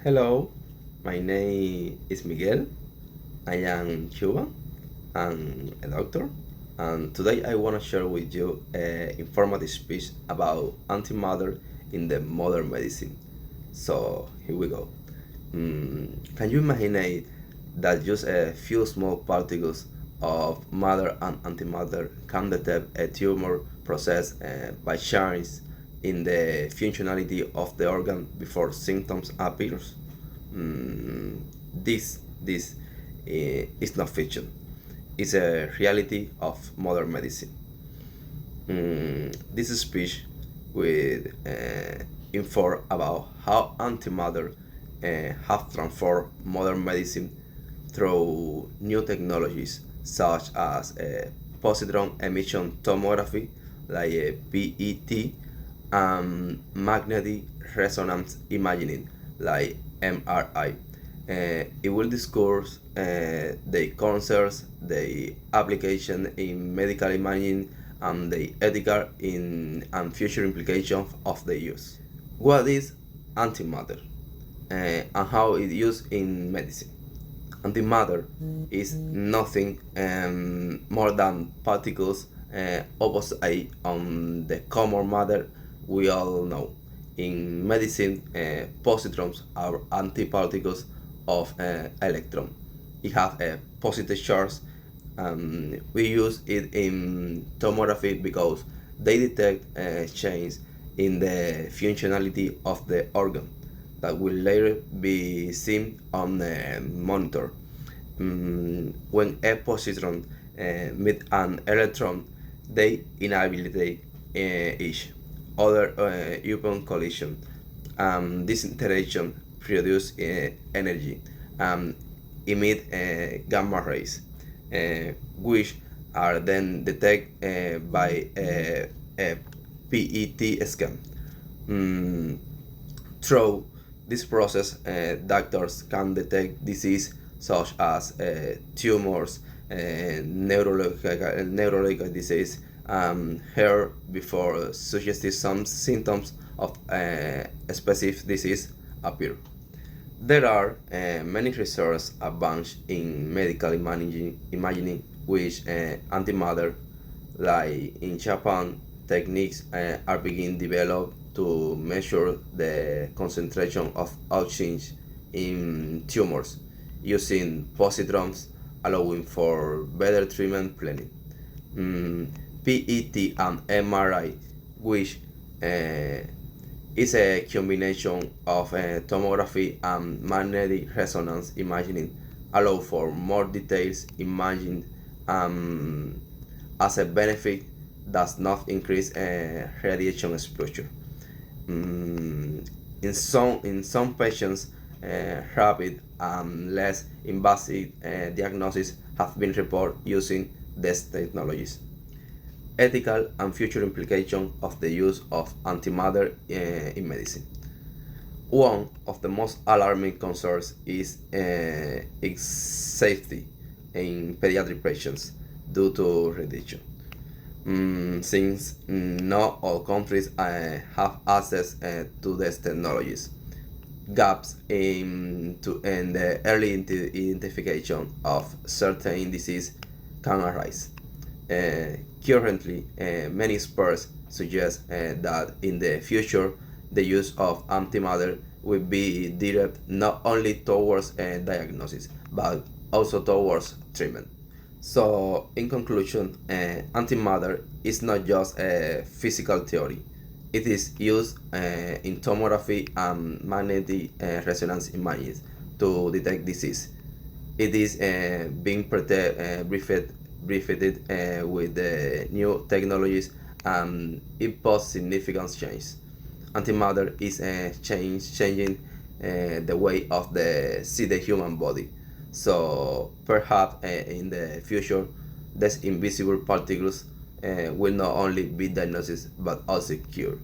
Hello, my name is Miguel. I am Cuban. I'm a doctor, and today I want to share with you an informative speech about antimatter in the modern medicine. So here we go. Can you imagine that just a few small particles of matter and antimatter can detect a tumor process by chance in the functionality of the organ before symptoms appears? Mm, this is not fiction. It's a reality of modern medicine. This speech will inform about how antimatter have transformed modern medicine through new technologies such as positron emission tomography, like PET, and magnetic resonance imaging, like MRI. It will discuss the concerns, the application in medical imaging, and the ethical and future implications of the use. What is antimatter and how it used in medicine? Antimatter is nothing more than particles opposite on the common matter we all know. In medicine, positrons are antiparticles of electron. It has a positive charge. We use it in tomography because they detect change in the functionality of the organ that will later be seen on the monitor. When a positron meet an electron, they inhibit each other upon collision. This interaction produce energy and emit gamma rays, which are then detected by a PET scan. Mm, Through this process, doctors can detect disease such as tumors, neurological disease, here before suggesting some symptoms of a specific disease appear. There are many research advances in medical imaging which antimatter, like in Japan, techniques are being developed to measure the concentration of oxygen in tumors using positrons, allowing for better treatment planning. PET and MRI, which is a combination of tomography and magnetic resonance imaging, allow for more details imaging as a benefit does not increase radiation exposure. In some patients, rapid and less invasive diagnosis have been reported using these technologies. Ethical and future implications of the use of antimatter in medicine. One of the most alarming concerns is its safety in pediatric patients due to radiation. Since not all countries have access to these technologies, gaps in the early identification of certain disease can arise. Currently, many experts suggest that in the future, the use of antimatter will be directed not only towards diagnosis but also towards treatment. So, in conclusion, antimatter is not just a physical theory. It is used in tomography and magnetic resonance images to detect disease. It is being briefed with the new technologies, and it poses significant change. Antimatter is changing the way of the see the human body. So perhaps in the future, these invisible particles will not only be diagnosed but also cured.